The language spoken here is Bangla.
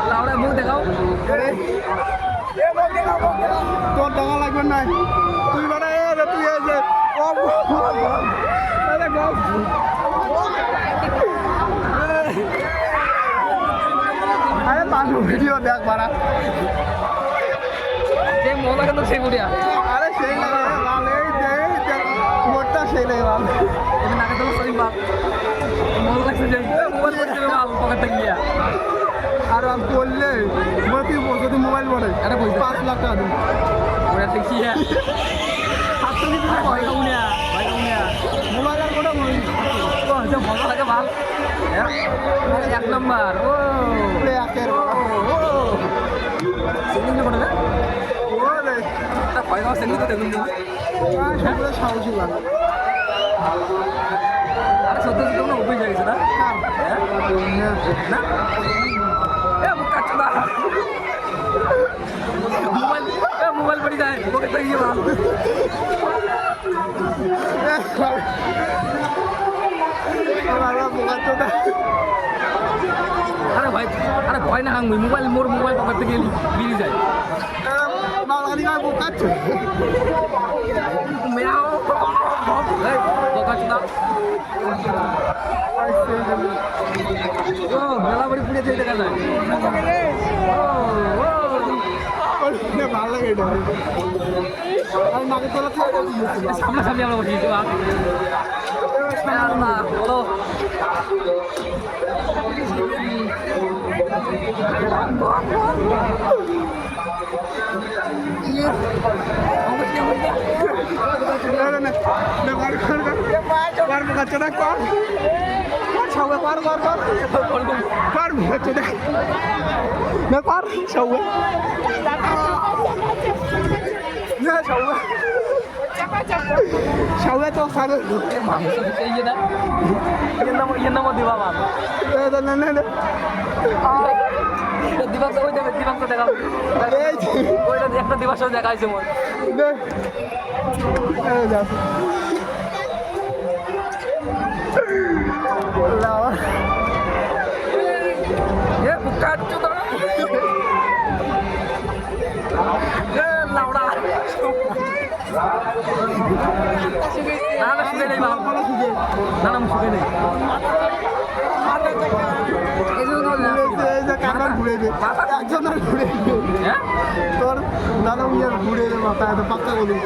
লাউড়া মুখ দেখাও তোর দেখা লাগবে না তুই মানে তুই এসে আরে বান্ধব ভিডিও দেখ বাড়া যে মজা কিন্তু সেই বুড়িয়া আরে সেই লাগে ভালো এই দেখ মোটটা সেই লাগে ভালো এটা নাকে তো সরি বাপ মজা লাগছে যে মোবাইল করতে বাপ পকেট থেকে গিয়া আর আমি বললে তুই যদি মোবাইল বলে এটা বলছি 5 লাখ টাকা দিন ওরা দেখিয়া হাতটা নিতে ভয় কাউনিয়া মোবাইল আর কোটা মোবাইল যে মজা লাগে ভাল এক নম্বর ও একের সিঙ্গিং করে না ও রে তা ভয় কাউ সিঙ্গিং তো দেখুন সবগুলো সাহসী লাগে আরে সত্যি সত্যি তোমরা উঠে যাইছে না না এ মুখা চুদা মোবাইল পড়ি যায় পকেট থেকে গিয়ে ভাল আরে ভয় না হাঙ্গুই মোর মোবাইল পকেট থেকে বেরিয়ে যায় মেয়াও বোকা চুদা ও মেলা বাড়ি পুড়ে যেতে দেখা যায় ভালো লাগে এটা আর মাকে তোলা সামনাসামনি আমরা বসি বলো সবাই তো সারে ইয়ে নাম দিবা বাবা দিবাংশ ওই দেবে দিবাংশ দেখা ওইটা একটা দিবাংশ দেখাইছে মোর এ বুকা চুদা এ লাউড়া না না শুকে নেই বাবা না না শুকে নেই কাকার ঘুরে দে একজনের ঘুরে দে তোর দাদা ঘুরে দে মাথা এত পাক্কা বলি